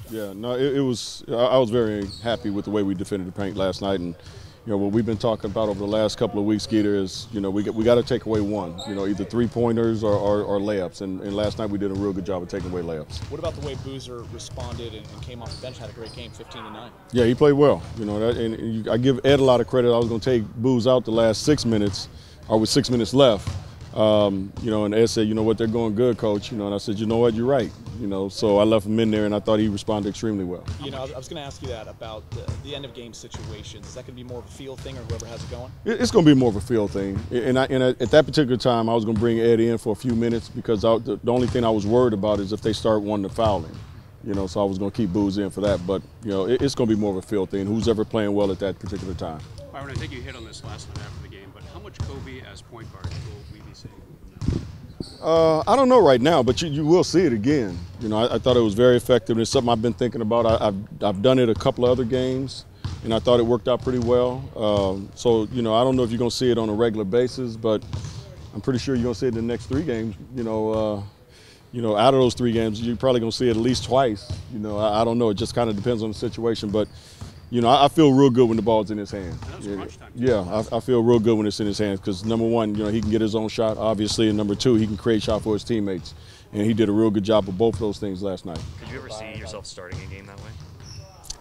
Yeah, no, it was. I was very happy with the way we defended the paint last night, and what we've been talking about over the last couple of weeks, Skeeter, is we got to take away one. Either 3-pointers or layups, and last night we did a real good job of taking away layups. What about the way Boozer responded and came off the bench, had a great game, 15-9? Yeah, he played well. I give Ed a lot of credit. I was going to take Booz out the last 6 minutes, or with 6 minutes left. And Ed said, what, they're going good, coach. And I said, you know what, you're right. So I left him in there, and I thought he responded extremely well. I was going to ask you that about the end of game situations. Is that going to be more of a feel thing, or whoever has it going? It's going to be more of a feel thing. And at that particular time, I was going to bring Ed in for a few minutes because the only thing I was worried about is if they start wanting to foul him. So I was going to keep Booz in for that. But, it's going to be more of a feel thing. Who's ever playing well at that particular time. Byron, I think you hit on this last night after the game, but how much Kobe as point guard will we be seeing from now? I don't know right now, but you will see it again. I thought it was very effective. It's something I've been thinking about. I've done it a couple of other games, and I thought it worked out pretty well. So I don't know if you're going to see it on a regular basis, but I'm pretty sure you're going to see it in the next 3 games. Out of those 3 games, you're probably going to see it at least twice. I don't know. It just kind of depends on the situation, but. I feel real good when the ball's in his hands. Yeah, I feel real good when it's in his hands because, number one, he can get his own shot, obviously, and number 2, he can create shot for his teammates. And he did a real good job of both of those things last night. Could you ever see yourself starting a game that way?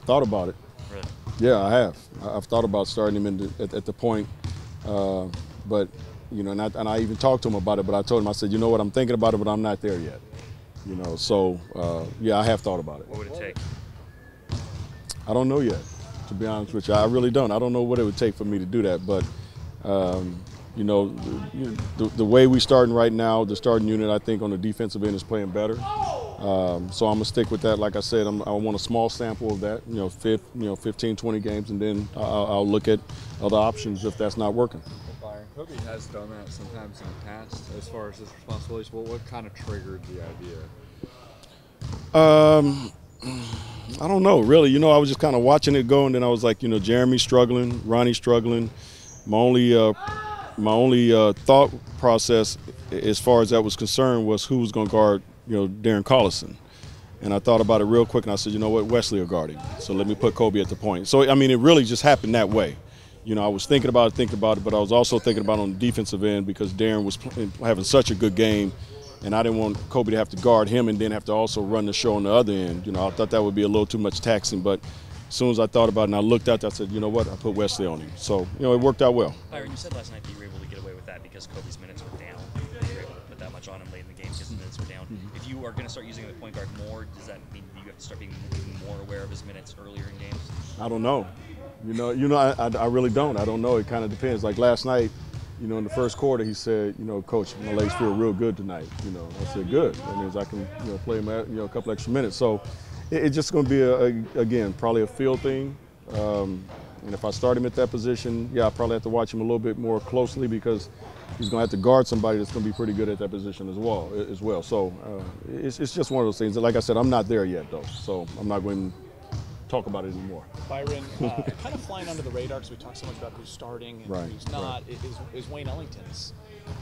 Thought about it. Really? Yeah, I have. I've thought about starting him at the point. But, and I even talked to him about it, but I told him, I said, you know what, I'm thinking about it, but I'm not there yet. So, yeah, I have thought about it. What would it take? I don't know yet. To be honest with you, I really don't. I don't know what it would take for me to do that, but the way we're starting right now, the starting unit, I think on the defensive end is playing better. So I'm gonna stick with that. Like I said, I want a small sample of that. 15, 20 games, and then I'll look at other options if that's not working. Byron, Kobe has done that sometimes in the past as far as his responsibilities. Well, what kind of triggered the idea? I don't know, really. I was just kind of watching it go, and then I was like, Jeremy's struggling, Ronnie's struggling. My only thought process, as far as that was concerned, was who was going to guard, Darren Collison. And I thought about it real quick, and I said, you know what, Wesley will guard him. So let me put Kobe at the point. So, it really just happened that way. I was thinking about it, but I was also thinking about it on the defensive end because Darren was having such a good game. And I didn't want Kobe to have to guard him and then have to also run the show on the other end. I thought that would be a little too much taxing. But as soon as I thought about it and I looked out there, I said, you know what, I put Wesley on him. So, it worked out well. Byron, you said last night that you were able to get away with that because Kobe's minutes were down. You were able to put that much on him late in the game because his minutes were down. If you are going to start using the point guard more, does that mean you have to start being more aware of his minutes earlier in games? I don't know. I really don't. I don't know. It kind of depends. Like last night, in the first quarter, he said, Coach, my legs feel real good tonight. I said, good. That means I can, play him a couple extra minutes. So it's just going to be, again, probably a feel thing. And if I start him at that position, yeah, I probably have to watch him a little bit more closely because he's going to have to guard somebody that's going to be pretty good at that position as well. So it's just one of those things. Like I said, I'm not there yet, though. So I'm not going to talk about it anymore. Byron, kind of flying under the radar because we talk so much about who's starting and who's not, is Wayne Ellington's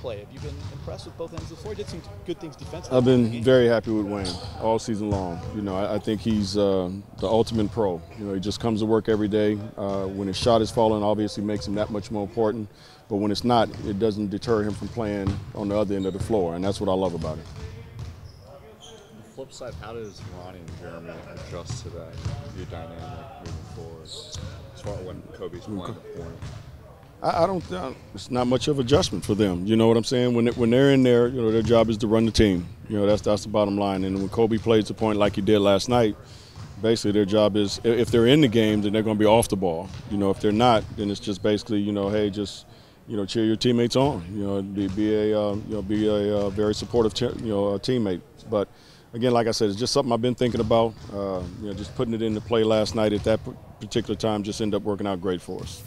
play. Have you been impressed with both ends of the floor? He did some good things defensively. I've been very happy with Wayne all season long. I think he's the ultimate pro. He just comes to work every day. When his shot is falling, obviously makes him that much more important. But when it's not, it doesn't deter him from playing on the other end of the floor, and that's what I love about it. Flip side, how does Ronnie and Jeremy adjust to that new dynamic moving forward as far as when Kobe's playing the point? I don't. It's not much of adjustment for them. You know what I'm saying? When they're in there, their job is to run the team. That's the bottom line. And when Kobe plays the point like he did last night, basically their job is, if they're in the game, then they're going to be off the ball. If they're not, then it's just basically, hey, just cheer your teammates on. Be a very supportive teammate. But again, like I said, it's just something I've been thinking about. Just putting it into play last night at that particular time just ended up working out great for us.